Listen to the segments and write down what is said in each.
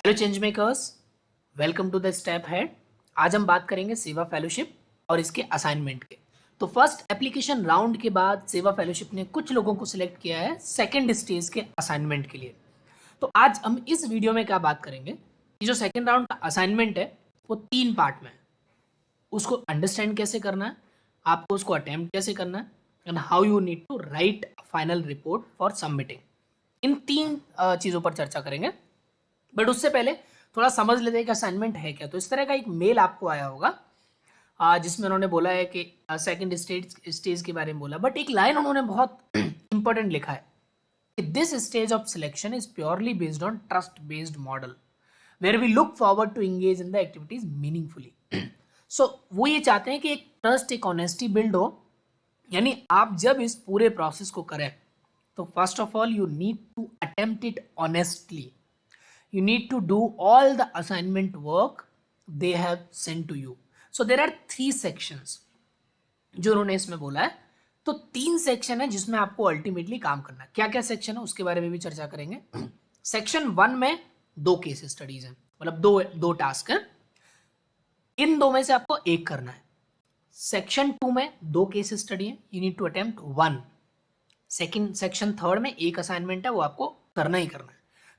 Hello change makers, welcome to the step head. आज हम बात करेंगे सेवा फेलोशिप और इसके असाइनमेंट के। तो फर्स्ट एप्लीकेशन राउंड के बाद सेवा फेलोशिप ने कुछ लोगों को सिलेक्ट किया है सेकंड स्टेज के असाइनमेंट के लिए। तो आज हम इस वीडियो में क्या बात करेंगे कि जो सेकंड राउंड का असाइनमेंट है वो 3 पार्ट में है। उसको अंडरस्टैंड कैसे करना है, आपको उसको अटेम्प्ट कैसे करना है and how you need to write final report for submitting. इन 3 चीज़ों पर चर्चा करेंगे। बट उससे पहले थोड़ा समझ लेते हैं कि असाइनमेंट है क्या। तो इस तरह का एक मेल आपको आया होगा जिसमें उन्होंने बोला है कि सेकंड स्टेज के बारे में बोला, बट एक लाइन उन्होंने बहुत इंपॉर्टेंट लिखा है कि this stage of selection is purely based on trust based model where we look forward to engage in the activities meaningfully. So वो ये चाहते हैं कि एक ट्रस्ट, एक ऑनेस्टी बिल्ड हो, यानी आप जब इस पूरे प्रोसेस को करें तो first of all you need to attempt it honestly. You need to do all the assignment work they have sent to you. So there are 3 sections जो उन्होंने इसमें बोला है। तो 3 सेक्शन है जिसमें आपको अल्टीमेटली काम करना है। क्या क्या सेक्शन है उसके बारे में भी चर्चा करेंगे। सेक्शन 1 में 2 केस स्टडीज हैं, मतलब दो टास्क हैं। इन 2 में से आपको एक करना है। सेक्शन 2 में 2 केस स्टडी है, you need to attempt 1। Section 3 में एक असाइनमेंट है, वो आपको करना ही करना है।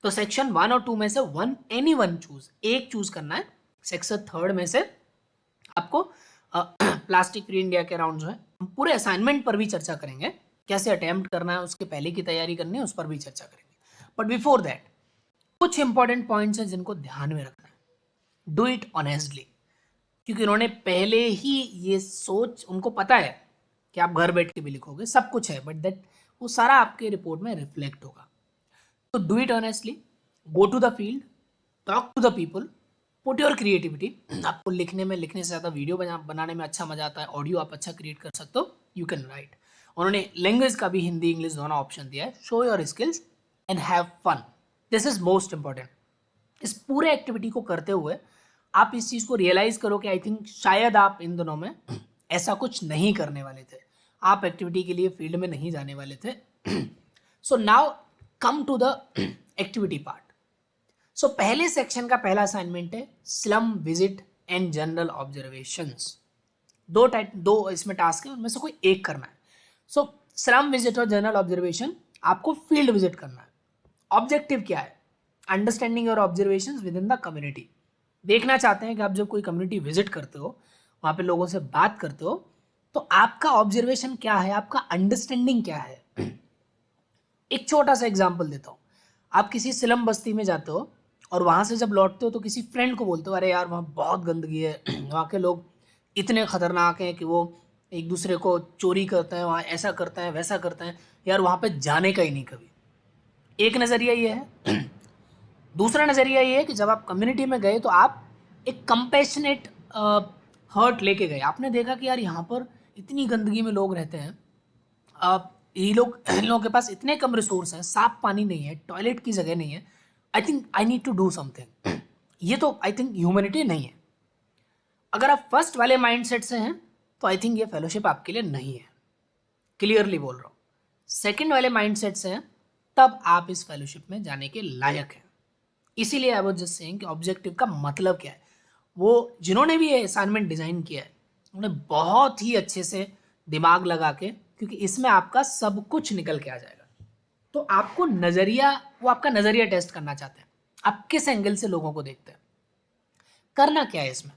तो सेक्शन 1 और 2 में से एनी वन चूज, एक चूज करना है। सेक्शन 3 में से आपको प्लास्टिक फ्री इंडिया के अराउंड जो है हम पूरे असाइनमेंट पर भी चर्चा करेंगे, कैसे अटेम्प्ट करना है, उसके पहले की तैयारी करनी है, उस पर भी चर्चा करेंगे। बट बिफोर दैट कुछ इंपॉर्टेंट पॉइंट्स हैं जिनको ध्यान में रखना है। डू इट ऑनेस्टली, क्योंकि उन्होंने पहले ही ये सोच, उनको पता है कि आप घर बैठ के भी लिखोगे, सब कुछ है, बट दैट वो सारा आपके रिपोर्ट में रिफ्लेक्ट होगा। तो do it honestly, go to the field, talk to the people, put your creativity. आपको लिखने से ज़्यादा वीडियो बनाने में अच्छा मजा आता है, ऑडियो आप अच्छा क्रिएट कर सकते हो, यू कैन राइट। उन्होंने लैंग्वेज का भी हिंदी इंग्लिश दोनों ऑप्शन दिया है। Show your skills and have fun, this is most important. इस पूरे एक्टिविटी को करते हुए आप इस चीज़ को रियलाइज करो कि आई थिंक शायद आप इन दोनों में ऐसा कुछ नहीं करने वाले थे, आप एक्टिविटी के लिए फील्ड में नहीं जाने वाले थे। So now come to the activity part. So पहले सेक्शन का पहला असाइनमेंट है slum visit and general observations. दो इसमें टास्क है, उनमें से कोई एक करना है। सो स्लम विजिट और जनरल ऑब्जर्वेशन, आपको फील्ड विजिट करना है। ऑब्जेक्टिव क्या है? Understanding your observations with in the community. देखना चाहते हैं कि आप जब कोई कम्युनिटी विजिट करते हो, वहाँ पे लोगों से बात करते हो, तो आपका ऑब्जर्वेशन क्या है, आपका अंडरस्टैंडिंग क्या है। एक छोटा सा एग्जाम्पल देता हूँ। आप किसी स्लम बस्ती में जाते हो और वहाँ से जब लौटते हो तो किसी फ्रेंड को बोलते हो, अरे यार वहाँ बहुत गंदगी है, वहाँ के लोग इतने खतरनाक हैं कि वो एक दूसरे को चोरी करते हैं, वहाँ ऐसा करते हैं वैसा करते हैं, यार वहाँ पे जाने का ही नहीं कभी। एक नज़रिया ये है। दूसरा नज़रिया ये है कि जब आप कम्युनिटी में गए तो आप एक कंपैशनेट हर्ट लेके गए। आपने देखा कि यार यहाँ पर इतनी गंदगी में लोग रहते हैं, इन लोगों के पास इतने कम रिसोर्स हैं, साफ पानी नहीं है, टॉयलेट की जगह नहीं है, I think I need to do something. ये तो आई थिंक ह्यूमैनिटी नहीं है। अगर आप फर्स्ट वाले माइंडसेट से हैं तो आई थिंक ये फेलोशिप आपके लिए नहीं है, क्लियरली बोल रहा हूँ। सेकंड वाले माइंडसेट से हैं तब आप इस फेलोशिप में जाने के लायक हैं। इसीलिए आई वाज जस्ट सेइंग कि ऑब्जेक्टिव का मतलब क्या है। वो जिन्होंने भी ये असाइनमेंट डिज़ाइन किया है उन्होंने बहुत ही अच्छे से दिमाग लगा के, क्योंकि इसमें आपका सब कुछ निकल के आ जाएगा। तो आपको नज़रिया, वो आपका नज़रिया टेस्ट करना चाहते हैं, आप किस एंगल से लोगों को देखते हैं, करना क्या है इसमें।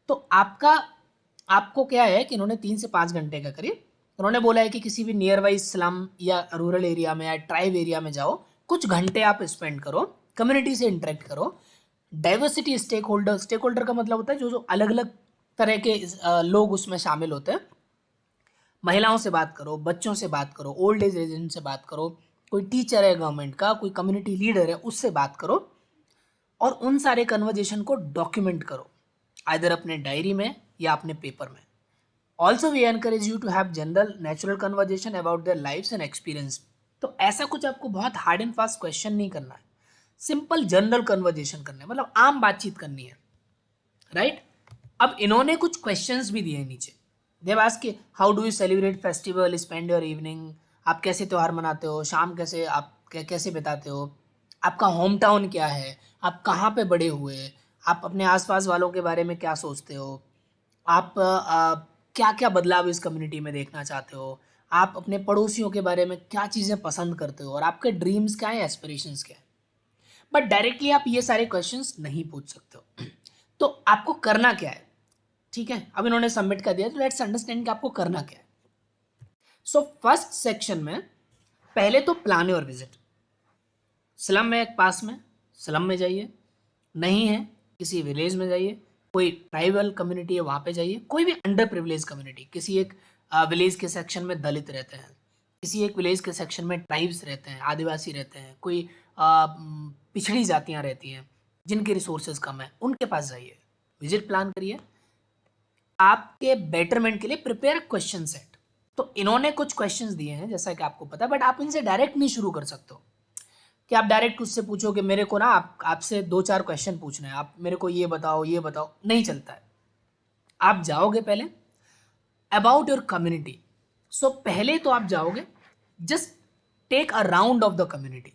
तो आपको क्या है कि इन्होंने 3 से 5 घंटे का करीब उन्होंने बोला है कि किसी भी नियर बाई स्लम या रूरल एरिया में या ट्राइब एरिया में जाओ, कुछ घंटे आप स्पेंड करो, कम्युनिटी से इंटरेक्ट करो। डाइवर्सिटी, स्टेक होल्डर का मतलब होता है जो अलग अलग तरह के लोग उसमें शामिल होते हैं। महिलाओं से बात करो, बच्चों से बात करो, ओल्ड एज रेजिडेंट से बात करो, कोई टीचर है गवर्नमेंट का, कोई कम्युनिटी लीडर है, उससे बात करो और उन सारे कन्वर्जेशन को डॉक्यूमेंट करो, आइदर अपने डायरी में या अपने पेपर में। Also we encourage you to have general natural conversation about their lifes and experience. तो ऐसा कुछ आपको बहुत हार्ड एंड फास्ट क्वेश्चन नहीं करना है, सिंपल जनरल कन्वर्जेशन करना है, मतलब आम बातचीत करनी है, राइट। अब इन्होंने कुछ क्वेश्चंस भी दिए नीचे। देव आस्क कि how do you celebrate festival, spend your evening, आप कैसे त्यौहार मनाते हो, शाम कैसे आप कैसे बिताते हो, आपका होम टाउन क्या है, आप कहाँ पे बड़े हुए, आप अपने आसपास वालों के बारे में क्या सोचते हो, आप क्या क्या बदलाव इस कम्युनिटी में देखना चाहते हो, आप अपने पड़ोसियों के बारे में क्या चीज़ें पसंद करते हो और आपके ड्रीम्स क्या हैं, एस्पिरेशंस क्या हैं। बट डायरेक्टली आप ये सारे क्वेश्चंस नहीं पूछ सकते हो। तो आपको करना क्या है, ठीक है, अब इन्होंने सबमिट कर दिया, तो लेट्स अंडरस्टैंड कि आपको करना क्या है। सो फर्स्ट सेक्शन में पहले तो प्लान योर विजिट। स्लम है एक पास में, स्लम में जाइए, नहीं है किसी विलेज में जाइए, कोई ट्राइबल कम्युनिटी है वहाँ पे जाइए, कोई भी अंडर प्रिविलेज कम्युनिटी, किसी एक विलेज के सेक्शन में दलित रहते हैं, किसी एक विलेज के सेक्शन में ट्राइब्स रहते हैं, आदिवासी रहते हैं, कोई पिछड़ी जातियाँ रहती हैं जिनके रिसोर्सेज कम है, उनके पास जाइए, विजिट प्लान करिए, आपके बेटरमेंट के लिए प्रिपेयर क्वेश्चन सेट। तो इन्होंने कुछ क्वेश्चंस दिए हैं जैसा कि आपको पता है, बट आप इनसे डायरेक्ट नहीं शुरू कर सकते हो कि आप डायरेक्ट उससे पूछो कि मेरे को ना आपसे 2-4 क्वेश्चन पूछना है, आप मेरे को ये बताओ, नहीं चलता है। आप जाओगे पहले अबाउट योर कम्युनिटी। सो पहले तो आप जाओगे, just take a round of the community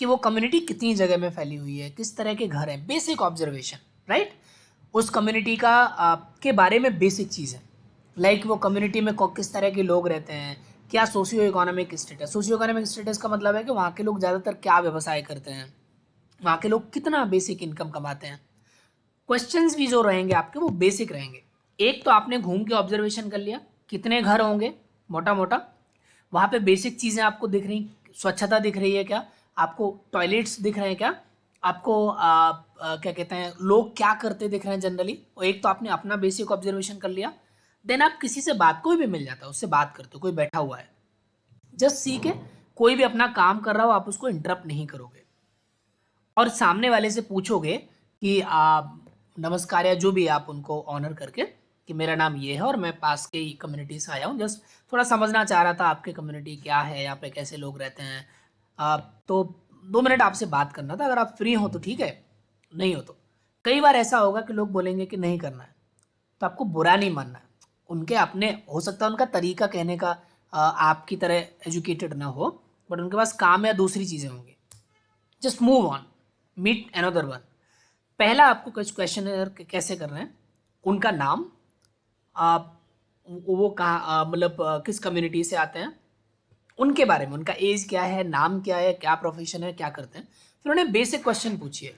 कि वो कम्युनिटी कितनी जगह में फैली हुई है, किस तरह के घर हैं, बेसिक ऑब्जर्वेशन, राइट। उस कम्युनिटी का के बारे में बेसिक चीज़ें, लाइक वो कम्युनिटी में किस तरह के लोग रहते हैं, क्या socio economic status. Socio economic status का मतलब है कि वहाँ के लोग ज़्यादातर क्या व्यवसाय करते हैं, वहाँ के लोग कितना बेसिक इनकम कमाते हैं। क्वेश्चंस भी जो रहेंगे आपके वो बेसिक रहेंगे। एक तो आपने घूम के ऑब्जर्वेशन कर लिया कितने घर होंगे मोटा मोटा, वहाँ पे बेसिक चीज़ें आपको दिख रही, स्वच्छता दिख रही है क्या, आपको टॉयलेट्स दिख रहे हैं क्या, आपको क्या कहते हैं लोग क्या करते दिख रहे हैं जनरली। और एक तो आपने अपना बेसिक ऑब्जर्वेशन कर लिया, देन आप किसी से बात, कोई भी मिल जाता है उससे बात करते हो, कोई बैठा हुआ है जस्ट सी के, कोई भी अपना काम कर रहा हो आप उसको इंटरप्ट नहीं करोगे और सामने वाले से पूछोगे कि आप नमस्कार या जो भी आप उनको ऑनर करके कि मेरा नाम ये है और मैं पास के ही कम्युनिटी से आया हूँ, जस्ट थोड़ा समझना चाह रहा था आपके कम्युनिटी क्या है, यहाँ पे कैसे लोग रहते हैं, तो 2 मिनट आपसे बात करना था, अगर आप फ्री हो तो ठीक है, नहीं हो तो। कई बार ऐसा होगा कि लोग बोलेंगे कि नहीं करना है, तो आपको बुरा नहीं मानना है, उनके अपने हो सकता है उनका तरीका कहने का आपकी तरह एजुकेटेड ना हो, बट उनके पास काम या दूसरी चीज़ें होंगी। Just move on, meet another one. पहला आपको कुछ क्वेश्चन कैसे कर रहे हैं, उनका नाम, आप वो कहाँ मतलब किस कम्युनिटी से आते हैं, उनके बारे में, उनका एज क्या है, नाम क्या है, क्या प्रोफेशन है, क्या करते हैं। फिर उन्हें बेसिक क्वेश्चन पूछिए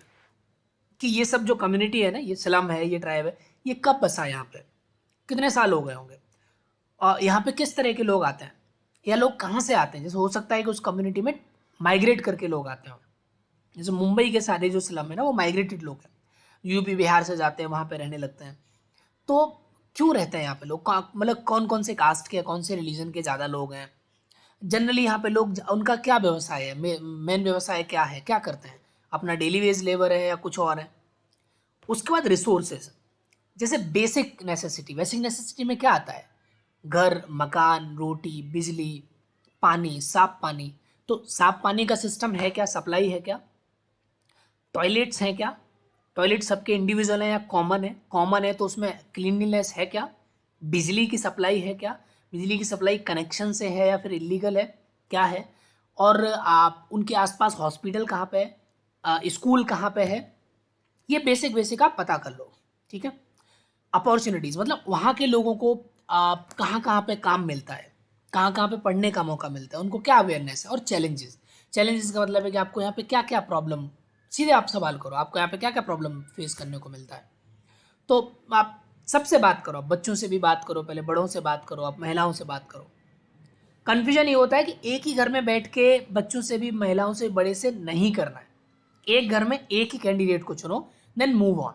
कि ये सब जो कम्युनिटी है ना, ये स्लम है, ये ट्राइब है, ये कब बसा यहाँ पे, कितने साल हो गए होंगे, और यहाँ पे किस तरह के लोग आते हैं, या लोग कहाँ से आते हैं। जैसे हो सकता है कि उस कम्युनिटी में माइग्रेट करके लोग आते हो, जैसे मुंबई के सारे जो स्लम है ना वो माइग्रेटेड लोग हैं, यूपी बिहार से जाते हैं वहाँ पे रहने लगते हैं। तो क्यों रहते हैं यहाँ पे लोग, मतलब कौन कौन से कास्ट के, कौन से रिलीजन के ज़्यादा लोग हैं, जनरली यहाँ पे लोग उनका क्या व्यवसाय है, मेन व्यवसाय क्या है, क्या करते हैं, अपना डेली वेज लेबर है या कुछ और है। उसके बाद रिसोर्सेज, जैसे बेसिक नेसेसिटी में क्या आता है, घर, मकान, रोटी, बिजली, पानी, साफ पानी। तो साफ पानी का सिस्टम है क्या, सप्लाई है क्या, टॉयलेट्स हैं क्या, टॉयलेट सबके इंडिविजुअल हैं या कॉमन है, कॉमन है तो उसमें क्लीनलीनेस है क्या, बिजली की सप्लाई है क्या, बिजली की सप्लाई कनेक्शन से है या फिर इलीगल है, क्या है, और आप उनके आसपास हॉस्पिटल कहाँ पे है, स्कूल कहाँ पे है, ये बेसिक बेसिक आप पता कर लो, ठीक है। अपॉर्चुनिटीज़ मतलब वहाँ के लोगों को कहाँ कहाँ पे काम मिलता है, कहाँ कहाँ पे पढ़ने का मौका मिलता है, उनको क्या अवेयरनेस है, और चैलेंजेस। चैलेंजेस का मतलब है कि आपको यहाँ पे क्या क्या प्रॉब्लम, सीधे आप सवाल करो आपको यहाँ पे क्या क्या प्रॉब्लम फेस करने को मिलता है। तो आप सबसे बात करो, आप बच्चों से भी बात करो, पहले बड़ों से बात करो, आप महिलाओं से बात करो। कन्फ्यूजन ये होता है कि एक ही घर में बैठ के बच्चों से भी, महिलाओं से, बड़े से नहीं करना है, एक घर में एक ही कैंडिडेट को चुनो, then move on.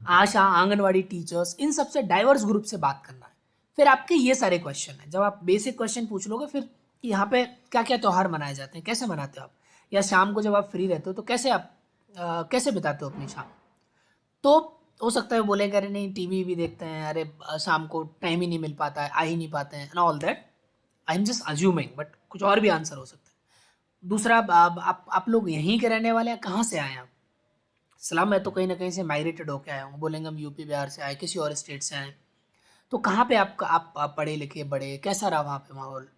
Asha, anganwadi teachers, इन सबसे डाइवर्स ग्रुप से बात करना है। फिर आपके ये सारे क्वेश्चन हैं, जब आप बेसिक क्वेश्चन पूछ लोगे, फिर कि यहाँ पे क्या क्या त्यौहार मनाए जाते हैं, कैसे मनाते हो आप, या शाम को जब आप फ्री रहते हो तो कैसे आप कैसे बिताते हो अपनी शाम। तो हो सकता है वो बोलेंगे अरे नहीं टीवी भी देखते हैं, अरे शाम को टाइम ही नहीं मिल पाता है, आ ही नहीं पाते हैं, and all that. I am just assuming, but कुछ और भी आंसर हो सकता है। दूसरा, आप लोग यहीं के रहने वाले हैं, कहाँ से आए हैं आप, स्लम है तो कहीं ना कहीं से माइग्रेटेड होके आए होंगे, बोलेंगे हम यूपी बिहार से आए, किसी और स्टेट से आए। तो कहाँ पे आप पढ़े लिखे बड़े, कैसा रहा वहाँ पे माहौल।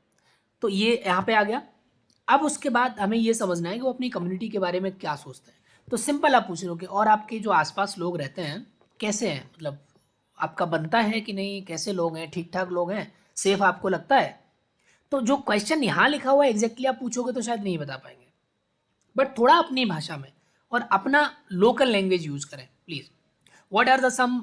तो ये यहाँ पे आ गया। अब उसके बाद हमें ये समझना है कि वो अपनी कम्युनिटी के बारे में क्या सोचते हैं। तो सिंपल आप पूछ रहे हो कि और आपके जो आसपास लोग रहते हैं कैसे हैं, मतलब आपका बनता है कि नहीं, कैसे लोग हैं, ठीक ठाक लोग हैं, सेफ आपको लगता है। तो जो क्वेश्चन यहाँ लिखा हुआ है एग्जैक्टली आप पूछोगे तो शायद नहीं बता पाएंगे, बट थोड़ा अपनी भाषा में और अपना लोकल लैंग्वेज यूज करें please. What are the some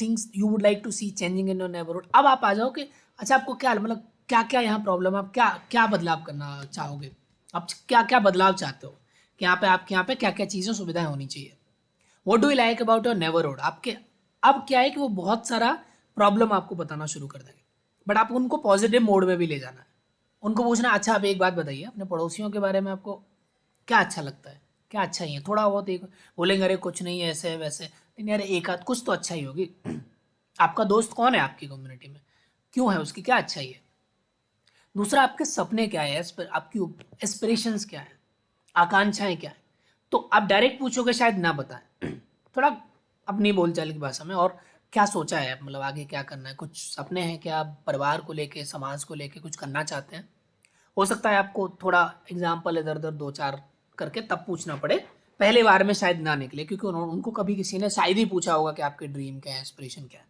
things you would like to see changing in your neighbourhood. अब आप आ जाओ कि अच्छा आपको क्या मतलब क्या क्या यहाँ प्रॉब्लम है, आप क्या क्या बदलाव करना चाहोगे, आप क्या क्या बदलाव चाहते हो कि यहाँ पे आपके यहाँ पे क्या क्या चीज़ें सुविधाएं होनी चाहिए। What do you like about your neighbourhood. आपके अब क्या है कि वो बहुत सारा प्रॉब्लम आपको बताना शुरू कर देंगे, बट आपको उनको पॉजिटिव मोड में भी ले जाना है। उनको पूछना अच्छा आप एक बात बताइए अपने पड़ोसियों के बारे में, आपको क्या अच्छा लगता है, क्या अच्छा ही है, थोड़ा बहुत एक बोलेंगे अरे कुछ नहीं है ऐसे है वैसे, नहीं अरे एक आध कुछ तो अच्छा ही होगी। आपका दोस्त कौन है आपकी कम्युनिटी में, क्यों है, उसकी क्या अच्छाई है। दूसरा आपके सपने क्या है, आपकी एस्पिरेशंस क्या है, आकांक्षाएं क्या है। तो आप डायरेक्ट पूछोगे शायद ना बताएं, थोड़ा अपनी बोलचाल की भाषा में। और क्या सोचा है, मतलब आगे क्या करना है, कुछ सपने हैं क्या, आप परिवार को लेके समाज को लेके कुछ करना चाहते हैं। हो सकता है आपको थोड़ा एग्जाम्पल इधर उधर दो चार करके तब पूछना पड़े, पहले बार में शायद ना निकले, क्योंकि उनको कभी किसी ने शायद ही पूछा होगा कि आपके ड्रीम क्या है, एस्पिरेशन क्या है।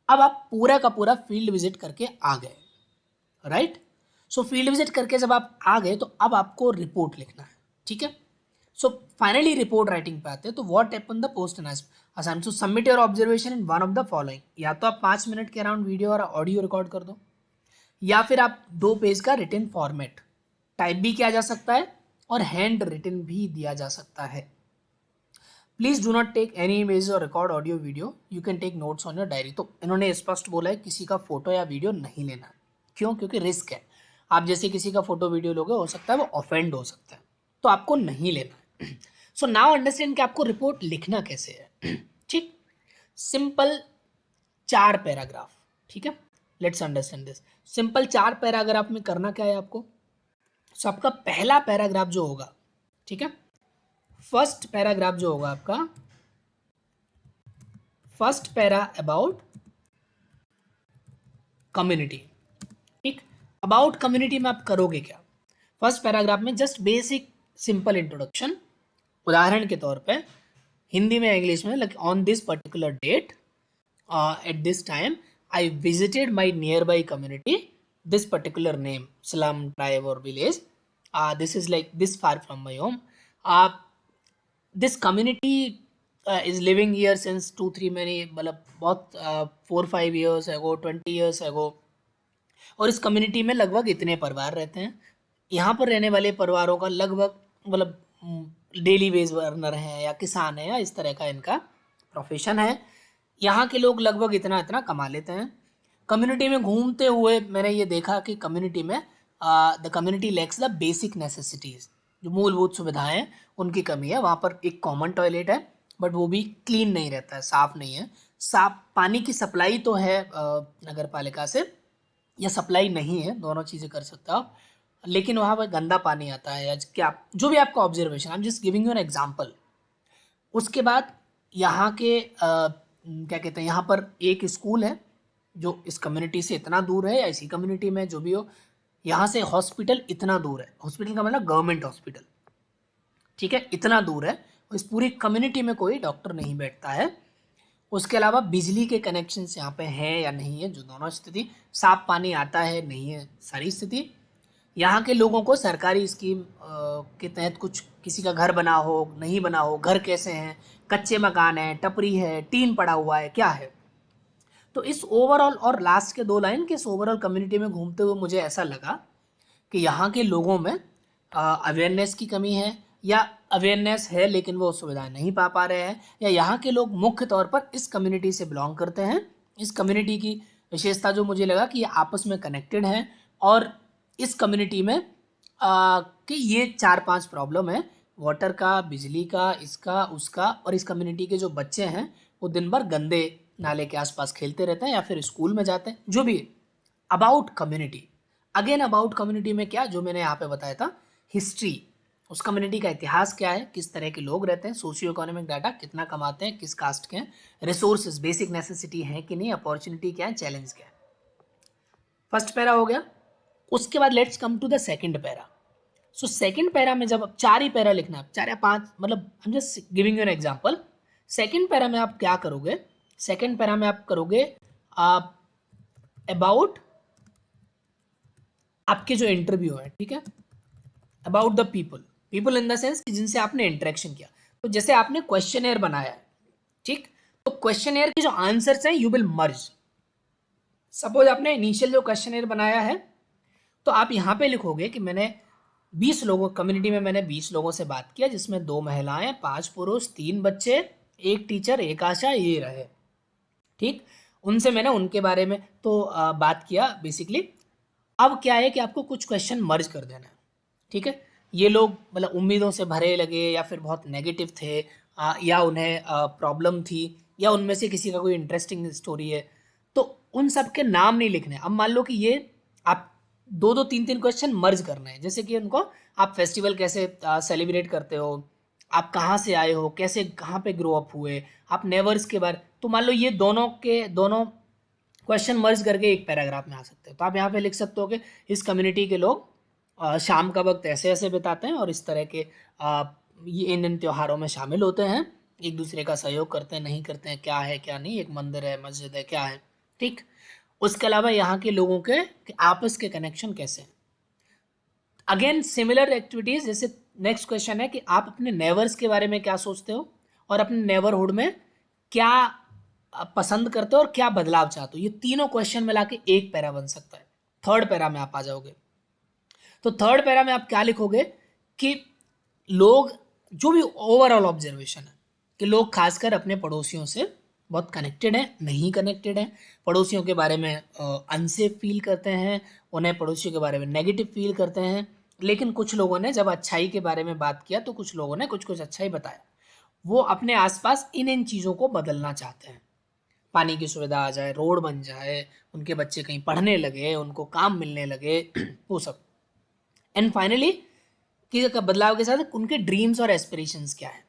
अब आप पूरा का पूरा फील्ड विजिट करके आ गए, राइट। सो फील्ड विजिट करके जब आप आ गए तो अब आपको रिपोर्ट लिखना है, ठीक है। सो फाइनली रिपोर्ट राइटिंग पे आते हैं। तो what happen the post assignment, so submit your observation in one of the following. या तो आप 5 मिनट के अराउंड वीडियो और ऑडियो रिकॉर्ड कर दो, या फिर आप 2 पेज का रिटन फॉर्मेट टाइप भी किया जा सकता है और हैंड रिटन भी दिया जा सकता है। Please do not take any image और record audio video, you can take notes on your diary. तो इन्होंने स्पष्ट बोला है किसी का फोटो या वीडियो नहीं लेना। क्यों, क्योंकि रिस्क है। आप जैसे किसी का फोटो वीडियो लोगे हो सकता है वो ऑफेंड हो सकता है, तो आपको नहीं लेना। सो नाउ अंडरस्टैंड कि आपको रिपोर्ट लिखना कैसे है। ठीक, सिंपल 4 पैराग्राफ, ठीक है। Let's understand this. Simple 4 paragraph में करना क्या है आपको। सो आपका पहला पैराग्राफ जो होगा, ठीक है, फर्स्ट पैराग्राफ जो होगा आपका, फर्स्ट पैरा अबाउट कम्युनिटी। ठीक, अबाउट कम्युनिटी में आप करोगे क्या। फर्स्ट पैराग्राफ में जस्ट बेसिक सिंपल इंट्रोडक्शन, उदाहरण के तौर पे हिंदी में इंग्लिश में, like on this particular date at this time I visited my nearby community, this particular name slum tribe or village, this is like this far from my home, uh, this community is living here since 2-3 many मतलब बहुत 4-5 years ago, 20 years ago। और इस community में लगभग इतने परिवार रहते हैं। यहाँ पर रहने वाले परिवारों का लगभग मतलब डेली वेज अर्नर है या किसान है या इस तरह का इनका प्रोफेशन है। यहाँ के लोग लगभग इतना इतना कमा लेते हैं। कम्युनिटी में घूमते हुए मैंने ये देखा कि कम्युनिटी में the community lakhs the basic necessities, जो मूलभूत सुविधाएं हैं उनकी कमी है। वहाँ पर एक कॉमन टॉयलेट है बट वो भी क्लीन नहीं रहता है, साफ़ नहीं है। साफ पानी की सप्लाई तो है नगर पालिका से, या सप्लाई नहीं है, दोनों चीज़ें कर सकते हो आप, लेकिन वहाँ पर गंदा पानी आता है या क्या, जो भी आपका observation, I am just giving you an example. उसके बाद यहाँ के क्या कहते हैं, यहाँ पर एक स्कूल है जो इस कम्युनिटी से इतना दूर है या इसी कम्युनिटी में जो भी हो, यहाँ से हॉस्पिटल इतना दूर है, हॉस्पिटल का मतलब गवर्नमेंट हॉस्पिटल, ठीक है, इतना दूर है। और इस पूरी कम्युनिटी में कोई डॉक्टर नहीं बैठता है। उसके अलावा बिजली के कनेक्शन यहाँ पे हैं या नहीं है, जो दोनों स्थिति, साफ पानी आता है नहीं है, सारी स्थिति। यहाँ के लोगों को सरकारी स्कीम के तहत कुछ किसी का घर बना हो नहीं बना हो, घर कैसे हैं, कच्चे मकान है, टपरी है, टीन पड़ा हुआ है, क्या है। तो इस ओवरऑल और लास्ट के 2 लाइन के इस ओवरऑल कम्युनिटी में घूमते हुए मुझे ऐसा लगा कि यहाँ के लोगों में अवेयरनेस की कमी है, या अवेयरनेस है लेकिन वो सुविधाएं नहीं पा रहे हैं, या यहाँ के लोग मुख्य तौर पर इस कम्युनिटी से बिलोंग करते हैं। इस कम्युनिटी की विशेषता जो मुझे लगा कि ये आपस में कनेक्टेड हैं, और इस कम्युनिटी में कि ये 4-5 प्रॉब्लम है, वाटर का, बिजली का, इसका उसका, और इस कम्युनिटी के जो बच्चे हैं वो दिन भर गंदे नाले के आसपास खेलते रहते हैं या फिर स्कूल में जाते हैं, जो भी। About community, again about community में क्या, जो मैंने यहाँ पे बताया था, हिस्ट्री, उस कम्युनिटी का इतिहास क्या है, किस तरह के लोग रहते हैं, सोशियो इकोनॉमिक डाटा, कितना कमाते हैं, किस कास्ट के हैं, रिसोर्सेज, बेसिक नेसेसिटी है कि नहीं, अपॉर्चुनिटी क्या है, चैलेंज क्या है। फर्स्ट पैरा हो गया। उसके बाद let's come to the second para. So second para में जब आप 4 ही पैरा लिखना है, 4 या 5, मतलब I am just giving you an example. Second para में आप क्या करोगे, सेकंड पैरा में आप करोगे अबाउट आपके जो इंटरव्यू है, ठीक है, about the people, people in the sense कि जिनसे आपने इंटरेक्शन किया। तो जैसे आपने क्वेश्चनेयर बनाया है, ठीक, तो क्वेश्चनेयर के जो आंसर्स हैं यू विल मर्ज। सपोज आपने इनिशियल जो क्वेश्चनेयर बनाया है, तो आप यहाँ पे लिखोगे कि मैंने 20 लोगों, कम्युनिटी में मैंने 20 लोगों से बात किया, जिसमें 2 महिलाएं, 5 पुरुष, 3 बच्चे, 1 टीचर, 1 आशा, ये रहे, ठीक। उनसे मैंने उनके बारे में तो बात किया बेसिकली। अब क्या है कि आपको कुछ क्वेश्चन मर्ज कर देना है, ठीक है। ये लोग मतलब उम्मीदों से भरे लगे, या फिर बहुत नेगेटिव थे, या उन्हें प्रॉब्लम थी, या उनमें से किसी का कोई इंटरेस्टिंग स्टोरी है, तो उन सब के नाम नहीं लिखने। अब मान लो कि ये आप 2-2, 3-3 क्वेश्चन मर्ज करना है, जैसे कि उनको आप फेस्टिवल कैसे सेलिब्रेट करते हो, आप कहाँ से आए हो, कैसे कहाँ पे ग्रो अप हुए, आप नेवर्स के बारे, तो मान लो ये दोनों के दोनों क्वेश्चन मर्ज करके एक पैराग्राफ में आ सकते हैं। तो आप यहाँ पे लिख सकते हो कि इस कम्युनिटी के लोग शाम का वक्त ऐसे ऐसे बिताते हैं, और इस तरह के ये इन त्योहारों में शामिल होते हैं, एक दूसरे का सहयोग करते हैं, नहीं करते हैं, क्या है क्या नहीं, एक मंदिर है, मस्जिद है, क्या है, ठीक। उसके अलावा यहाँ के लोगों के आपस के कनेक्शन कैसे हैं। अगेन सिमिलर एक्टिविटीज, जैसे नेक्स्ट क्वेश्चन है कि आप अपने नेवर्स के बारे में क्या सोचते हो, और अपने नेबरहुड में क्या पसंद करते हो, और क्या बदलाव चाहते हो। ये तीनों क्वेश्चन मिला के एक पैरा बन सकता है। थर्ड पैरा में आप आ जाओगे, तो थर्ड पैरा में आप क्या लिखोगे कि लोग, जो भी ओवरऑल ऑब्जर्वेशन है कि लोग खासकर अपने पड़ोसियों से बहुत कनेक्टेड हैं, नहीं कनेक्टेड हैं, पड़ोसियों के बारे में अनसेफ फील करते हैं, उन्हें पड़ोसियों के बारे में नेगेटिव फील करते हैं। लेकिन कुछ लोगों ने जब अच्छाई के बारे में बात किया, तो कुछ लोगों ने कुछ कुछ अच्छाई बताया। वो अपने आसपास इन इन चीज़ों को बदलना चाहते हैं, पानी की सुविधा आ जाए, रोड बन जाए, उनके बच्चे कहीं पढ़ने लगे, उनको काम मिलने लगे, वो सब। एंड फाइनली कि बदलाव के साथ उनके ड्रीम्स और एस्पिरेशंस क्या है।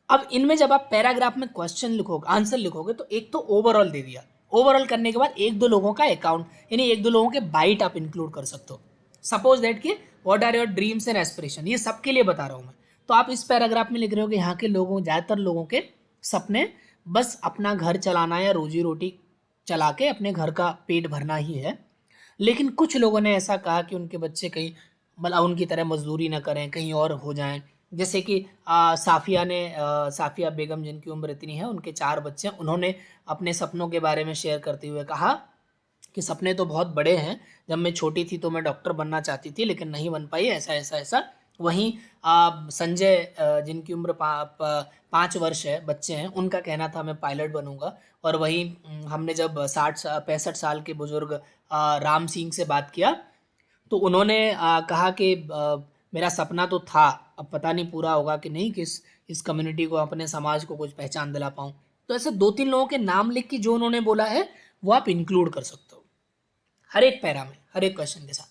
अब इनमें जब आप पैराग्राफ में क्वेश्चन लिखोगे, आंसर लिखोगे, तो एक तो ओवरऑल दे दिया, ओवरऑल करने के बाद 1-2 लोगों का अकाउंट, यानी 1-2 लोगों के बाइट आप इंक्लूड कर सकते हो। सपोज दैट कि what are your dreams and aspiration, ये सबके लिए बता रहा हूँ मैं। तो आप इस पैराग्राफ में लिख रहे हो कि यहाँ के लोगों, ज़्यादातर लोगों के सपने बस अपना घर चलाना या रोजी रोटी चला के अपने घर का पेट भरना ही है। लेकिन कुछ लोगों ने ऐसा कहा कि उनके बच्चे कहीं मतलब उनकी तरह मजदूरी ना करें, कहीं और हो जाएं। जैसे कि साफिया बेगम, जिनकी उम्र इतनी है, उनके 4 बच्चे हैं, उन्होंने अपने सपनों के बारे में शेयर करते हुए कहा कि सपने तो बहुत बड़े हैं, जब मैं छोटी थी तो मैं डॉक्टर बनना चाहती थी, लेकिन नहीं बन पाई, ऐसा ऐसा ऐसा। वहीं संजय, जिनकी उम्र 5 वर्ष है, बच्चे हैं, उनका कहना था मैं पायलट बनूंगा। और वहीं हमने जब 65 साल के बुजुर्ग राम सिंह से बात किया, तो उन्होंने कहा कि मेरा सपना तो था, अब पता नहीं पूरा होगा कि नहीं, कि इस कम्युनिटी को, अपने समाज को कुछ पहचान दिला पाऊँ। तो ऐसे 2-3 लोगों के नाम लिख के जो उन्होंने बोला है वो आप इंक्लूड कर सकते हो हर एक पैरा में, हर एक क्वेश्चन के साथ।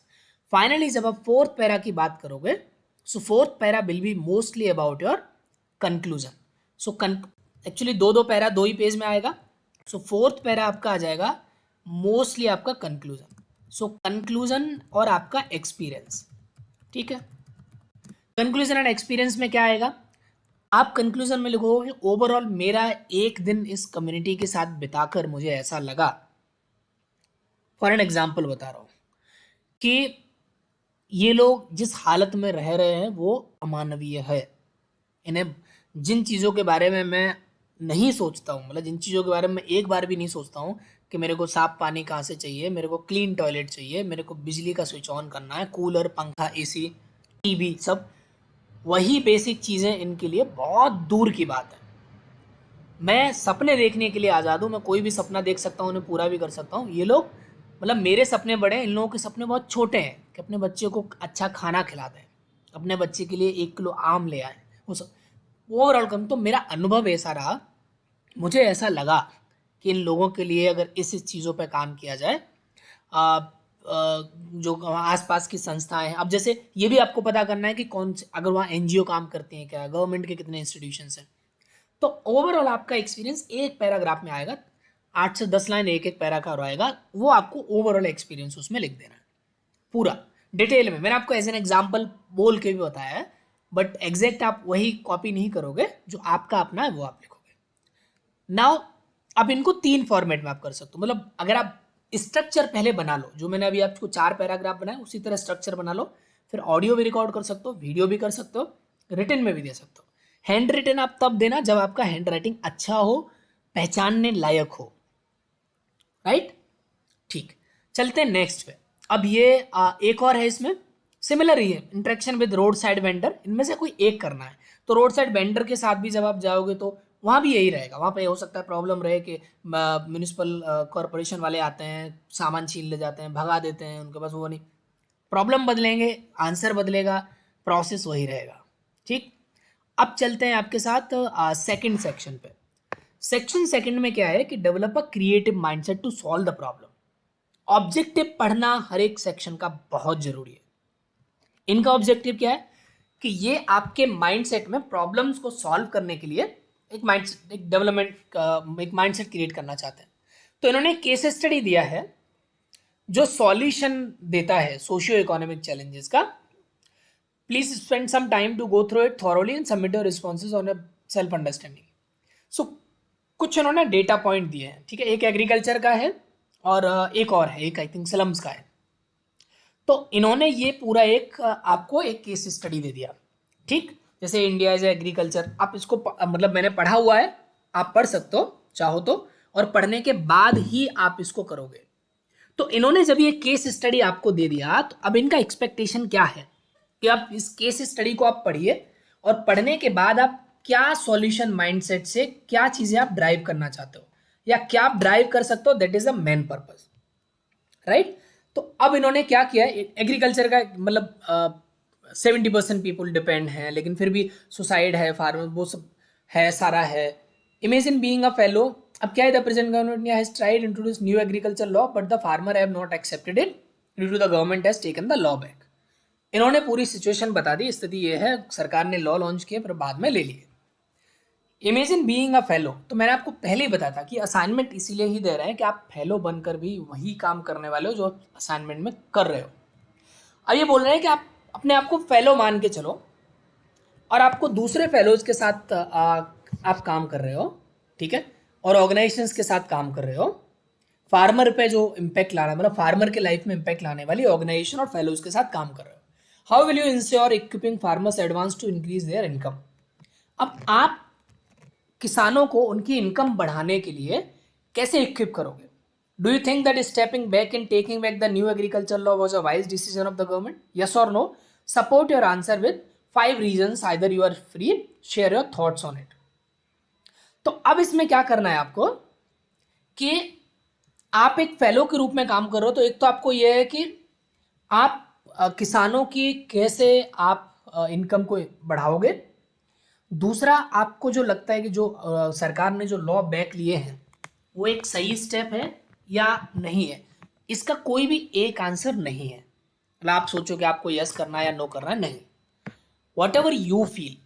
फाइनली जब आप फोर्थ पैरा की बात करोगे, so fourth para will be mostly about your conclusion. So actually 2-2 para 2 ही पेज में आएगा। सो फोर्थ पैरा आपका आ जाएगा मोस्टली आपका कंक्लूजन। सो कंक्लूजन और आपका एक्सपीरियंस, ठीक है। कंक्लूजन एंड एक्सपीरियंस में क्या आएगा, आप कंक्लूजन में लिखोगे ओवरऑल मेरा एक दिन इस कम्युनिटी के साथ बिताकर मुझे ऐसा लगा, फॉर एन एग्जाम्पल बता रहा हूँ, कि ये लोग जिस हालत में रह रहे हैं वो अमानवीय है। इन्हें जिन चीज़ों के बारे में मैं नहीं सोचता हूँ, मतलब जिन चीज़ों के बारे में मैं एक बार भी नहीं सोचता हूँ कि मेरे को साफ पानी कहाँ से चाहिए, मेरे को क्लीन टॉयलेट चाहिए, मेरे को बिजली का स्विच ऑन करना है, कूलर, पंखा, एसी, टीवी, सब वही बेसिक चीज़ें इनके लिए बहुत दूर की बात है। मैं सपने देखने के लिए आज़ाद हूँ, मैं कोई भी सपना देख सकता हूँ, उन्हें पूरा भी कर सकता हूँ। ये लोग, मतलब मेरे सपने बड़े हैं, इन लोगों के सपने बहुत छोटे हैं कि अपने बच्चे को अच्छा खाना खिला दें, अपने बच्चे के लिए 1 किलो आम ले आए, वो सब। ओवरऑल कम तो मेरा अनुभव ऐसा रहा, मुझे ऐसा लगा कि इन लोगों के लिए अगर इस चीज़ों पर काम किया जाए, जो आसपास की संस्थाएं हैं, अब जैसे ये भी आपको पता करना है कि कौन से, अगर वहाँ एनजीओ काम करती हैं क्या, गवर्नमेंट के कितने इंस्टीट्यूशंस हैं। तो ओवरऑल आपका एक्सपीरियंस एक पैराग्राफ में आएगा, 8 से 10 लाइन एक एक पैरा का रहेगा, वो आपको ओवरऑल एक्सपीरियंस उसमें लिख देना है पूरा। डिटेल में मैंने आपको एज एन एग्जाम्पल बोल के भी बताया है, बट एग्जैक्ट आप वही कॉपी नहीं करोगे, जो आपका अपना है वो आप लिखोगे। नाउ अब इनको 3 फॉर्मेट में आप कर सकते हो, मतलब अगर आप स्ट्रक्चर पहले बना लो, जो मैंने अभी आपको 4 पैराग्राफ बनाए उसी तरह स्ट्रक्चर बना लो, फिर ऑडियो भी रिकॉर्ड कर सकते हो, वीडियो भी कर सकते हो, रिटन में भी दे सकते हो। हैंड रिटन आप तब देना जब आपका हैंड राइटिंग अच्छा हो, पहचानने लायक हो, राइट। ठीक, चलते हैं नेक्स्ट पे। अब ये एक और है, इसमें सिमिलर ही है, interaction with road side vendor, इनमें से कोई एक करना है। तो रोड साइड वेंडर के साथ भी जब आप जाओगे तो वहाँ भी यही रहेगा, वहाँ पे हो सकता है प्रॉब्लम रहे कि म्यूनिसिपल कॉरपोरेशन वाले आते हैं, सामान छीन ले जाते हैं, भगा देते हैं, उनके पास वो नहीं, प्रॉब्लम बदलेंगे, आंसर बदलेगा, प्रोसेस वही रहेगा। ठीक, अब चलते हैं आपके साथ सेकंड सेक्शन पे। सेक्शन सेकंड में क्या है कि develop a creative mindset to solve the problem. Objective पढ़ना हर एक सेक्शन का बहुत जरूरी है। इनका ऑब्जेक्टिव क्या है कि ये आपके माइंडसेट में प्रॉब्लम्स को सॉल्व करने के लिए एक माइंडसेट, एक डेवलपमेंट, एक माइंडसेट क्रिएट करना चाहते हैं। तो इन्होंने केस स्टडी दिया है जो सॉल्यूशन देता है सोशियो इकोनॉमिक चैलेंजेस का। Please spend some time to go through it thoroughly and submit your responses on self understanding. So कुछ इन्होंने डेटा पॉइंट दिए हैं, ठीक है, एक एग्रीकल्चर का है और एक और है, एक आई थिंक स्लम्स का है। तो इन्होंने ये पूरा एक आपको एक केस स्टडी दे दिया। ठीक, जैसे इंडिया इज एग्रीकल्चर, आप इसको मतलब मैंने पढ़ा हुआ है, आप पढ़ सकते हो चाहो तो, और पढ़ने के बाद ही आप इसको करोगे। तो इन्होंने जब ये केस स्टडी आपको दे दिया, तो अब इनका एक्सपेक्टेशन क्या है कि आप इस केस स्टडी को आप पढ़िए, और पढ़ने के बाद आप क्या सॉल्यूशन माइंडसेट से क्या चीजें आप ड्राइव करना चाहते हो या क्या आप ड्राइव कर सकते हो, that is the main purpose, right. तो अब इन्होंने क्या किया, एग्रीकल्चर का मतलब 70% पीपुल डिपेंड है, लेकिन फिर भी सुसाइड है, फार्मर, वो सब है, सारा है। Imagine being a fellow. अब क्या है, the present government has tried introduce new agriculture law but the farmer have not accepted it due to the government has taken the law back. इन्होंने पूरी सिचुएशन बता दी, स्थिति ये है, सरकार ने लॉ लॉन्च किए फिर बाद में ले लिए। इमेजिन बीइंग अ फेलो, तो मैंने आपको पहले ही बताया था कि असाइनमेंट इसीलिए ही दे रहे हैं कि आप फेलो बनकर भी वही काम करने वाले हो जो असाइनमेंट में कर रहे हो। अब ये बोल रहे हैं कि आप अपने आप को फेलो मान के चलो, और आपको दूसरे फेलोज के साथ आप काम कर रहे हो, ठीक है, और ऑर्गेनाइजेशंस के साथ काम कर रहे हो, फार्मर पे जो इम्पैक्ट लाना, मतलब फार्मर के लाइफ में इम्पैक्ट लाने वाली ऑर्गेनाइजेशन और फेलोज के साथ काम कर रहे हो। How will you ensure equipping farmers advance to increase their income. अब आप किसानों को उनकी इनकम बढ़ाने के लिए कैसे इक्विप करोगे। Do you think that stepping back in taking back the new agriculture law was a wise decision of the government, yes और no. Support your answer with 5 reasons, either you are free, share your thoughts on it. तो अब इसमें क्या करना है आपको कि आप एक फेलो के रूप में काम कर रहे हो, तो एक तो आपको यह है कि आप किसानों की कैसे आप इनकम को बढ़ाओगे। दूसरा, आपको जो लगता है कि जो सरकार ने जो लॉ बैक लिए हैं वो एक सही स्टेप है या नहीं है, इसका कोई भी एक आंसर नहीं है। मतलब आप सोचो कि आपको यस करना है या नो करना है, नहीं। वॉट एवर यू फील,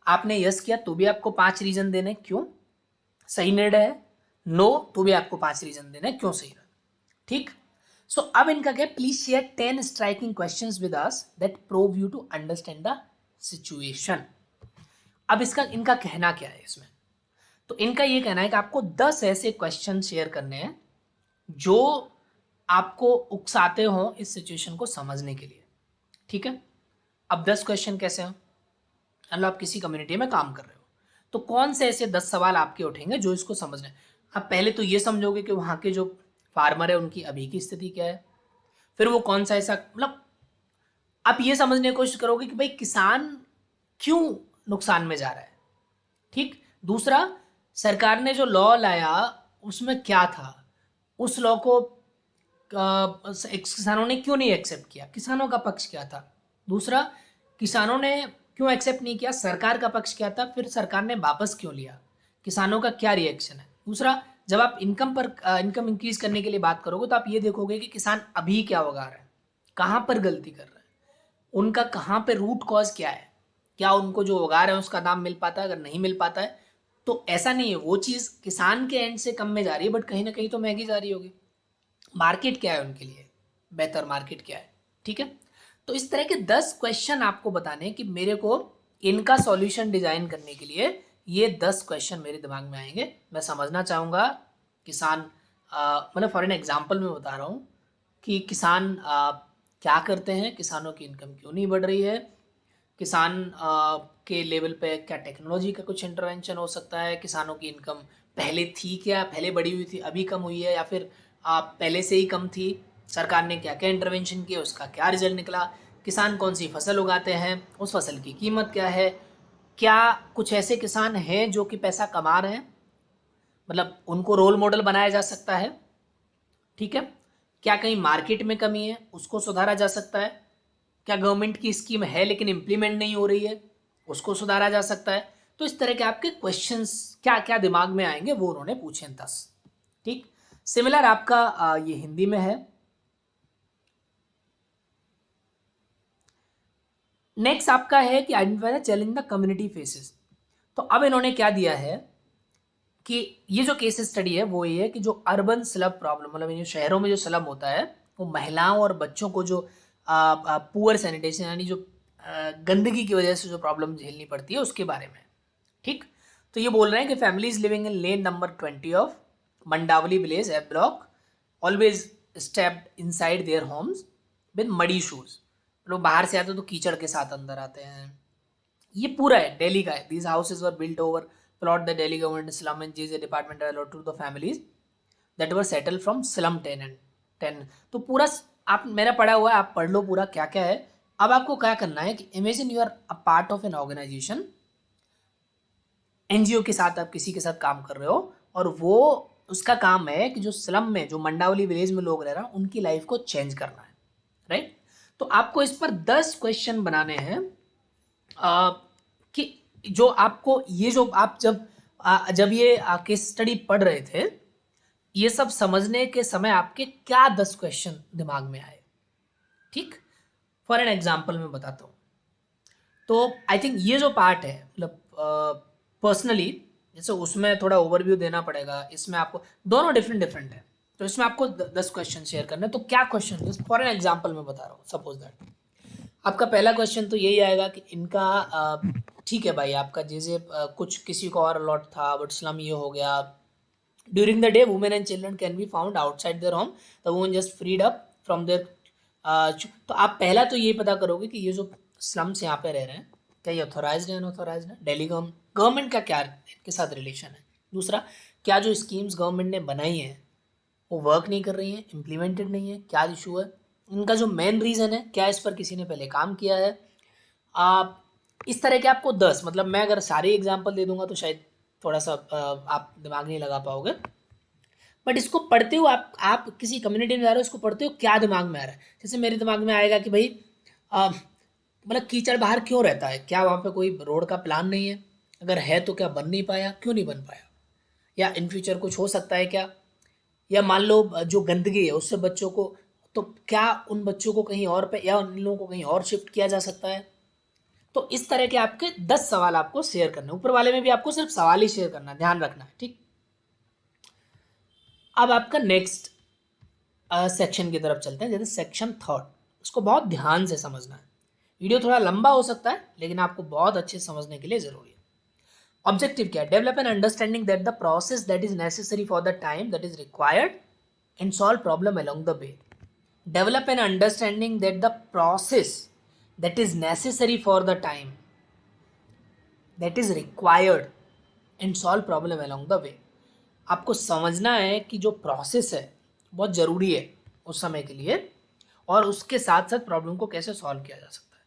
आपने यस किया तो भी आपको 5 रीजन देने क्यों सही निर्णय है, नो तो भी आपको 5 रीजन देने क्यों सही है। ठीक, सो अब इनका क्या, please share 10 striking questions with us that prove you to understand the situation. अब इसका इनका कहना क्या है इसमें, तो इनका ये कहना है कि आपको 10 ऐसे क्वेश्चन शेयर करने हैं जो आपको उकसाते हो इस सिचुएशन को समझने के लिए। ठीक है, अब 10 क्वेश्चन कैसे हो, मतलब आप किसी कम्युनिटी में काम कर रहे हो, तो कौन से ऐसे 10 सवाल आपके उठेंगे जो इसको समझने। आप पहले तो ये समझोगे कि वहाँ के जो फार्मर है उनकी अभी की स्थिति क्या है, फिर वो कौन सा ऐसा, मतलब आप ये समझने की कोशिश करोगे कि भाई किसान क्यों नुकसान में जा रहा है। ठीक, दूसरा, सरकार ने जो लॉ लाया उसमें क्या था, उस लॉ को किसानों ने क्यों नहीं एक्सेप्ट किया, किसानों का पक्ष क्या था। दूसरा, किसानों ने क्यों एक्सेप्ट नहीं किया, सरकार का पक्ष क्या था, फिर सरकार ने वापस क्यों लिया, किसानों का क्या रिएक्शन है। दूसरा, जब आप इनकम इंक्रीज करने के लिए बात करोगे तो आप ये देखोगे कि किसान अभी क्या उगा रहा है, कहाँ पर गलती कर रहा है, उनका कहाँ पे रूट कॉज क्या है, क्या उनको जो उगा रहे हैं उसका दाम मिल पाता है, अगर नहीं मिल पाता है तो ऐसा नहीं है वो चीज़ किसान के एंड से कम में जा रही है, बट कहीं ना कहीं तो महंगी जा रही होगी। मार्केट क्या है उनके लिए, बेहतर मार्केट क्या है। ठीक है, तो इस तरह के 10 क्वेश्चन आपको बताने हैं कि मेरे को इनका सॉल्यूशन डिजाइन करने के लिए ये 10 क्वेश्चन मेरे दिमाग में आएंगे। मैं समझना चाहूँगा किसान, मतलब फॉर एन एग्जांपल मैं बता रहा हूँ कि किसान क्या करते हैं, किसानों की इनकम क्यों नहीं बढ़ रही है, किसान के लेवल पे क्या टेक्नोलॉजी का कुछ इंटरवेंशन हो सकता है, किसानों की इनकम पहले थी क्या, पहले बढ़ी हुई थी अभी कम हुई है, या फिर पहले से ही कम थी, सरकार ने क्या क्या इंटरवेंशन किया, उसका क्या रिजल्ट निकला, किसान कौन सी फसल उगाते हैं, उस फसल की कीमत क्या है, क्या कुछ ऐसे किसान हैं जो कि पैसा कमा रहे हैं, मतलब उनको रोल मॉडल बनाया जा सकता है, ठीक है, क्या कहीं मार्केट में कमी है उसको सुधारा जा सकता है, क्या गवर्नमेंट की स्कीम है लेकिन इम्प्लीमेंट नहीं हो रही है उसको सुधारा जा सकता है। तो इस तरह के आपके क्वेश्चंस क्या क्या दिमाग में आएंगे वो उन्होंने पूछे 10। ठीक, सिमिलर आपका ये हिंदी में है। नेक्स्ट आपका है कि identify the challenge the community faces. तो अब इन्होंने क्या दिया है कि ये जो केस स्टडी है वो ये है कि जो अर्बन स्लम प्रॉब्लम, मतलब ये शहरों में जो स्लम होता है वो महिलाओं और बच्चों को जो पुअर सैनिटेशन यानी जो गंदगी की वजह से जो प्रॉब्लम झेलनी पड़ती है उसके बारे में। ठीक, तो ये बोल रहे हैं कि families living in lane number 20 of Mandawali village F block always stepped inside their homes with muddy shoes. लोग बाहर से आते तो कीचड़ के साथ अंदर आते हैं। ये पूरा है दिल्ली का है। These houses were built over plot the Delhi government slum and JJ department allot to the families that were settle from slum ten. तो पूरा आप मेरा पढ़ा हुआ है, आप पढ़ लो पूरा क्या क्या है। अब आपको क्या करना है कि imagine you are a part of an organisation, NGO के साथ आप किसी के साथ काम कर रहे हो और वो उसका काम है कि जो स्लम में जो मंडावली विलेज में लोग रह रहे हैं उनकी लाइफ को चेंज करना है, राइट। तो आपको इस पर 10 क्वेश्चन बनाने हैं कि जो आपको ये जो आप जब ये केस स्टडी पढ़ रहे थे ये सब समझने के समय आपके क्या 10 क्वेश्चन दिमाग में आए। ठीक, फॉर एन एग्जाम्पल मैं बताता हूँ। तो आई थिंक ये जो पार्ट है मतलब पर्सनली जैसे उसमें थोड़ा ओवरव्यू देना पड़ेगा, इसमें आपको दोनों डिफरेंट है तो इसमें आपको 10 क्वेश्चन शेयर करने हैं। तो क्या क्वेश्चन, फॉर एन एग्जाम्पल मैं बता रहा हूँ, सपोज दैट आपका पहला क्वेश्चन तो यही आएगा कि इनका ठीक है भाई, आपका जैसे कुछ किसी को और अलॉट था बट स्लम ये हो गया। During the day women and children can be found outside their home, the women just freed up from their. तो आप पहला तो ये पता करोगे कि ये जो स्लम्स यहाँ पे रह रहे हैं क्या ये ऑथोराइज है अनऑथोराइज है, दिल्ली गवर्नमेंट का क्या इनके साथ रिलेशन है। दूसरा, क्या जो स्कीम्स गवर्नमेंट ने बनाई हैं वो वर्क नहीं कर रही हैं, इम्प्लीमेंटेड नहीं है, क्या इशू है, इनका जो मेन रीज़न है क्या इस पर किसी ने पहले काम किया है। आप इस तरह के आपको 10, मतलब मैं अगर सारे एग्जाम्पल दे दूंगा तो शायद थोड़ा सा आप दिमाग नहीं लगा पाओगे, बट इसको पढ़ते हो आप किसी कम्युनिटी में जा रहे हो, इसको पढ़ते हो क्या दिमाग में आ रहा है। जैसे मेरे दिमाग में आएगा कि भाई मतलब कीचड़ बाहर क्यों रहता है, क्या वहाँ पे कोई रोड का प्लान नहीं है, अगर है तो क्या बन नहीं पाया, क्यों नहीं बन पाया, या इन फ्यूचर कुछ हो सकता है क्या, या मान लो जो गंदगी है उससे बच्चों को, तो क्या उन बच्चों को कहीं और पे या उन लोगों को कहीं और शिफ्ट किया जा सकता है। तो इस तरह के आपके 10 सवाल आपको शेयर करने, ऊपर वाले में भी आपको सिर्फ सवाल ही शेयर करना है, ध्यान रखना है। ठीक, अब आपका नेक्स्ट सेक्शन की तरफ चलते हैं, जैसे सेक्शन थर्ड। इसको बहुत ध्यान से समझना है, वीडियो थोड़ा लंबा हो सकता है लेकिन आपको बहुत अच्छे से समझने के लिए जरूरी है। ऑब्जेक्टिव क्या है, develop an understanding that the process that is necessary for the time that is required and solve problem along the way. Develop an understanding that the process that is necessary for the time that is required and solve problem along the way. आपको समझना है कि जो process है बहुत ज़रूरी है उस समय के लिए और उसके साथ साथ प्रॉब्लम को कैसे सॉल्व किया जा सकता है।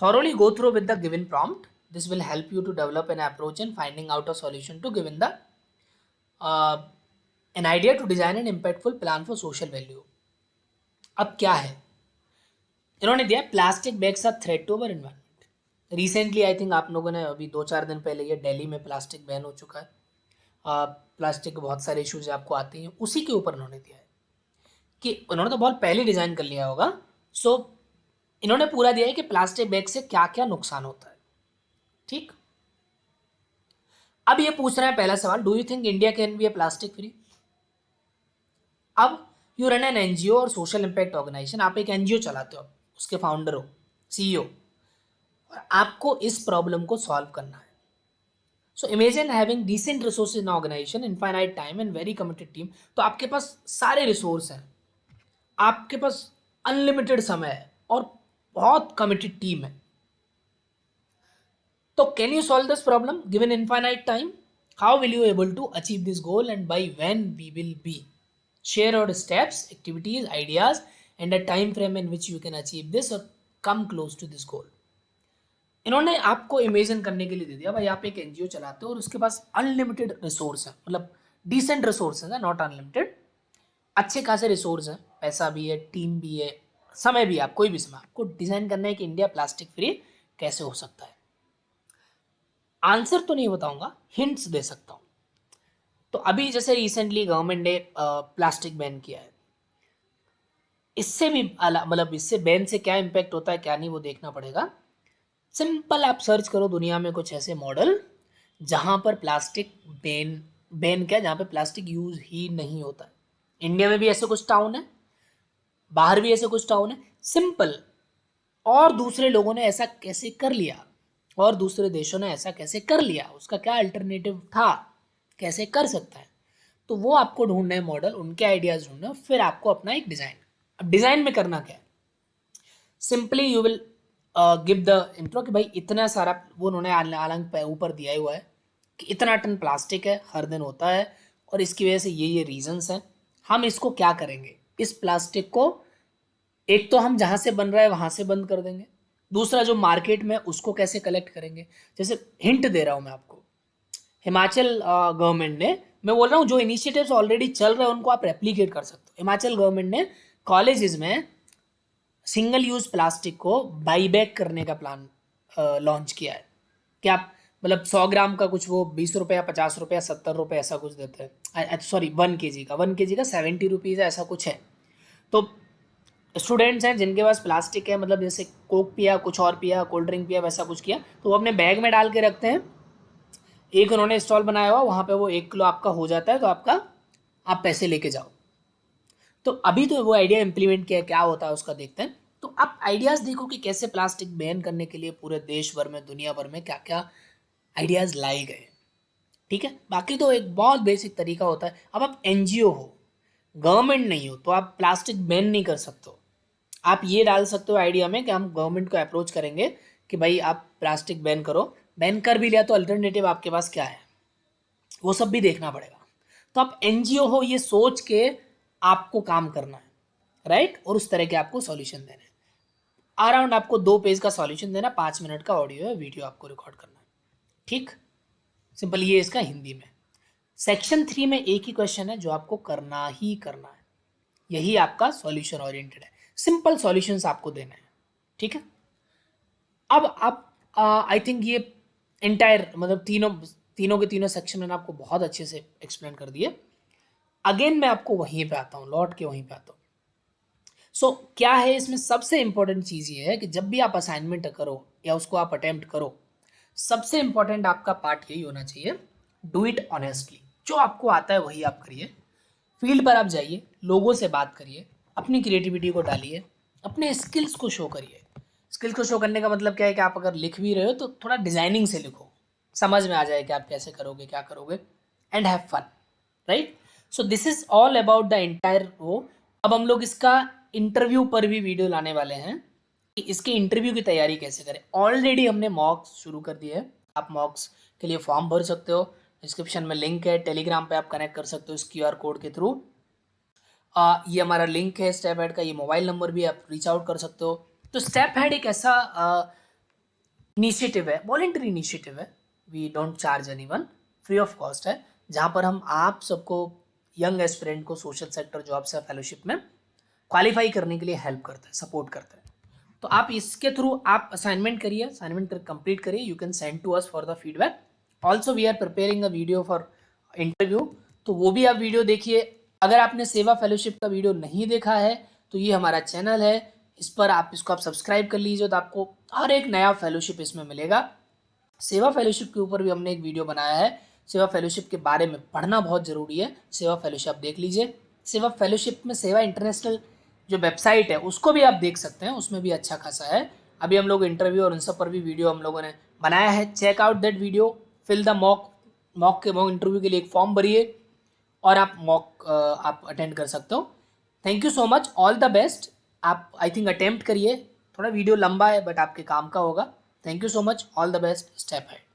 Thoroughly go through with the given prompt, this will help you to develop an approach and finding out a solution to given the an idea to design an impactful plan for social value. अब क्या है इन्होंने दिया, plastic bags are threat to our environment. Recently I think आप लोगों ने अभी 2-4 दिन पहले ये दिल्ली में प्लास्टिक बैन हो चुका है। प्लास्टिक के बहुत सारे इश्यूज आपको आते हैं, उसी के ऊपर उन्होंने दिया है कि उन्होंने तो बहुत पहले डिजाइन कर लिया होगा। सो इन्होंने पूरा दिया है कि प्लास्टिक बैग से क्या क्या नुकसान होता है। ठीक, अब ये पूछ रहे हैं पहला सवाल, do you think India can be A plastic free. अब यू रन एन एनजीओ और सोशल इम्पैक्ट ऑर्गेनाइजेशन, आप एक एनजीओ चलाते हो, उसके फाउंडर हो, सीईओ, और आपको इस प्रॉब्लम को सॉल्व करना है. So imagine having decent resources in organisation, infinite time and very committed team. तो आपके पास सारे रिसोर्स हैं, आपके पास अनलिमिटेड समय है और बहुत कमिटेड टीम है. तो can you solve this problem given infinite time? How will you able to achieve this goal and by when we will be? Share your steps, activities, ideas and a time frame in which you can achieve this और come close to this goal. इन्होंने आपको imagine करने के लिए दे दिया, भाई आप एक एनजीओ चलाते हो और उसके पास अनलिमिटेड रिसोर्स है, मतलब डिसेंट रिसोर्सेज है, नॉट अनलिमिटेड, अच्छे खासे रिसोर्स हैं, पैसा भी है, टीम भी है, समय भी है. आप कोई भी समय, आपको डिजाइन करना है कि इंडिया प्लास्टिक फ्री कैसे हो सकता है. आंसर तो नहीं बताऊंगा, हिंट्स दे सकता हूं. तो अभी जैसे रिसेंटली गवर्नमेंट ने प्लास्टिक बैन किया है, इससे भी मतलब इससे बैन से क्या इम्पैक्ट होता है क्या नहीं वो देखना पड़ेगा. सिंपल आप सर्च करो दुनिया में कुछ ऐसे मॉडल जहां पर प्लास्टिक बैन, बैन क्या, जहां पर प्लास्टिक यूज ही नहीं होता है. इंडिया में भी ऐसे कुछ टाउन है, बाहर भी ऐसे कुछ टाउन है. सिंपल. और दूसरे लोगों ने ऐसा कैसे कर लिया, और दूसरे देशों ने ऐसा कैसे कर लिया, उसका क्या अल्टरनेटिव था, कैसे कर सकता है. तो वो आपको ढूंढना है मॉडल, उनके आइडियाज ढूंढना है, फिर आपको अपना एक डिजाइन. अब डिजाइन में करना क्या है, simply you will give the intro कि भाई इतना सारा, वो उन्होंने आलंग ऊपर दिया हुआ है कि इतना टन प्लास्टिक है हर दिन होता है और इसकी वजह से ये रीजंस हैं. हम इसको क्या करेंगे, इस प्लास्टिक को एक तो हम जहां से बन रहा है वहां से बंद कर देंगे, दूसरा जो मार्केट में उसको कैसे कलेक्ट करेंगे. जैसे हिंट दे रहा हूं मैं आपको, हिमाचल गवर्नमेंट ने, मैं बोल रहा हूँ जो इनिशिएटिव्स ऑलरेडी चल रहे हैं उनको आप रेप्लीकेट कर सकते हो. हिमाचल गवर्नमेंट ने कॉलेजेस में सिंगल यूज प्लास्टिक को बाईबैक करने का प्लान लॉन्च किया है. कि आप मतलब 100 ग्राम का कुछ वो 20 रुपये, 50 रुपये, 70 रुपये ऐसा कुछ देते हैं. सॉरी 1 kg का, 1 kg का 70 रुपीज़ है, ऐसा कुछ है. तो स्टूडेंट्स हैं जिनके पास प्लास्टिक है, मतलब जैसे कोक पिया, कुछ और पिया, कोल्ड ड्रिंक पिया, वैसा कुछ किया, तो वो अपने बैग में डाल के रखते हैं. एक उन्होंने स्टॉल बनाया हुआ, वहाँ पे वो 1 किलो आपका हो जाता है, तो आपका आप पैसे लेके जाओ. तो अभी तो वो आइडिया इंप्लीमेंट किया, क्या होता है उसका देखते हैं. तो आप आइडियाज़ देखो कि कैसे प्लास्टिक बैन करने के लिए पूरे देश भर में, दुनिया भर में क्या क्या आइडियाज़ लाए गए. ठीक है, बाकी तो एक बहुत बेसिक तरीका होता है. अब आप एनजीओ हो, गवर्नमेंट नहीं हो, तो आप प्लास्टिक बैन नहीं कर सकते हो. आप ये डाल सकते हो आइडिया में कि हम गवर्नमेंट को अप्रोच करेंगे कि भाई आप प्लास्टिक बैन करो. बैन कर भी लिया तो अल्टरनेटिव आपके पास क्या है, वो सब भी देखना पड़ेगा. तो आप एनजीओ हो ये सोच के आपको काम करना है, राइट, और उस तरह के आपको सॉल्यूशन देना है. अराउंड आपको 2 पेज का सॉल्यूशन देना, 5 मिनट का ऑडियो है, वीडियो आपको रिकॉर्ड करना है. ठीक, सिंपल. ये इसका हिंदी में. सेक्शन 3 में एक ही क्वेश्चन है जो आपको करना ही करना है, यही आपका सॉल्यूशन ओरिएंटेड है. सिंपल सॉल्यूशंस आपको देना है. ठीक है. अब आप आई थिंक ये एंटायर मतलब तीनों तीनों के तीनों सेक्शन मैंने आपको बहुत अच्छे से एक्सप्लेन कर दिए. अगेन मैं आपको वहीं पे आता हूँ, लौट के वहीं पे आता हूँ. सो क्या है इसमें सबसे इंपॉर्टेंट चीज़ ये है कि जब भी आप असाइनमेंट करो या उसको आप अटेम्प्ट करो, सबसे इंपॉर्टेंट आपका पार्ट यही होना चाहिए, डू इट ऑनेस्टली. जो आपको आता है वही आप करिए. फील्ड पर आप जाइए, लोगों से बात करिए, अपनी क्रिएटिविटी को डालिए, अपने स्किल्स को शो करिए. स्किल्स को शो करने का मतलब क्या है कि आप अगर लिख भी रहे हो तो थोड़ा डिजाइनिंग से लिखो, समझ में आ जाए कि आप कैसे करोगे, क्या करोगे, and have fun, right. So this is all about the entire वो. अब हम लोग इसका इंटरव्यू पर भी वीडियो लाने वाले हैं कि इसके इंटरव्यू की तैयारी कैसे करें. ऑलरेडी हमने मॉक्स शुरू कर दिए हैं, आप मॉक्स के लिए फॉर्म भर सकते हो. डिस्क्रिप्शन में लिंक है, टेलीग्राम पे आप कनेक्ट कर सकते हो इस क्यूआर कोड के थ्रू. ये हमारा लिंक है स्टेप हेड का, ये मोबाइल नंबर भी आप रीच आउट कर सकते हो. तो स्टेप हेड एक ऐसा इनिशिएटिव है, वॉलेंटरी इनिशिएटिव है, we don't charge anyone, free of cost है, जहाँ पर हम आप सबको, यंग एस्पिरेंट को सोशल सेक्टर जॉब्स या फेलोशिप में क्वालिफाई करने के लिए हेल्प करते हैं, सपोर्ट करते हैं. तो आप इसके थ्रू आप असाइनमेंट करिए, असाइनमेंट कंप्लीट करिए, you can send to us for the feedback. Also we are preparing a video for interview, तो वो भी आप वीडियो देखिए. अगर आपने सेवा फेलोशिप का वीडियो नहीं देखा है तो ये हमारा चैनल है, इस पर आप इसको आप सब्सक्राइब कर लीजिए, तो आपको हर एक नया फेलोशिप इसमें मिलेगा. सेवा फेलोशिप के ऊपर भी हमने एक वीडियो बनाया है. सेवा फेलोशिप के बारे में पढ़ना बहुत ज़रूरी है, सेवा फेलोशिप आप देख लीजिए. सेवा फेलोशिप में सेवा इंटरनेशनल जो वेबसाइट है उसको भी आप देख सकते हैं, उसमें भी अच्छा खासा है। अभी हम लोग इंटरव्यू और उन सब पर भी वीडियो हम लोगों ने बनाया है। Check out that video, fill the mock interview के लिए एक फॉर्म भरिए और आप आप अटेंड कर सकते हो। Thank you so much, all the best. आप आई थिंक अटेम्प्ट करिए, थोड़ा वीडियो लंबा है बट आपके काम का होगा। Thank you so much, all the best, step है।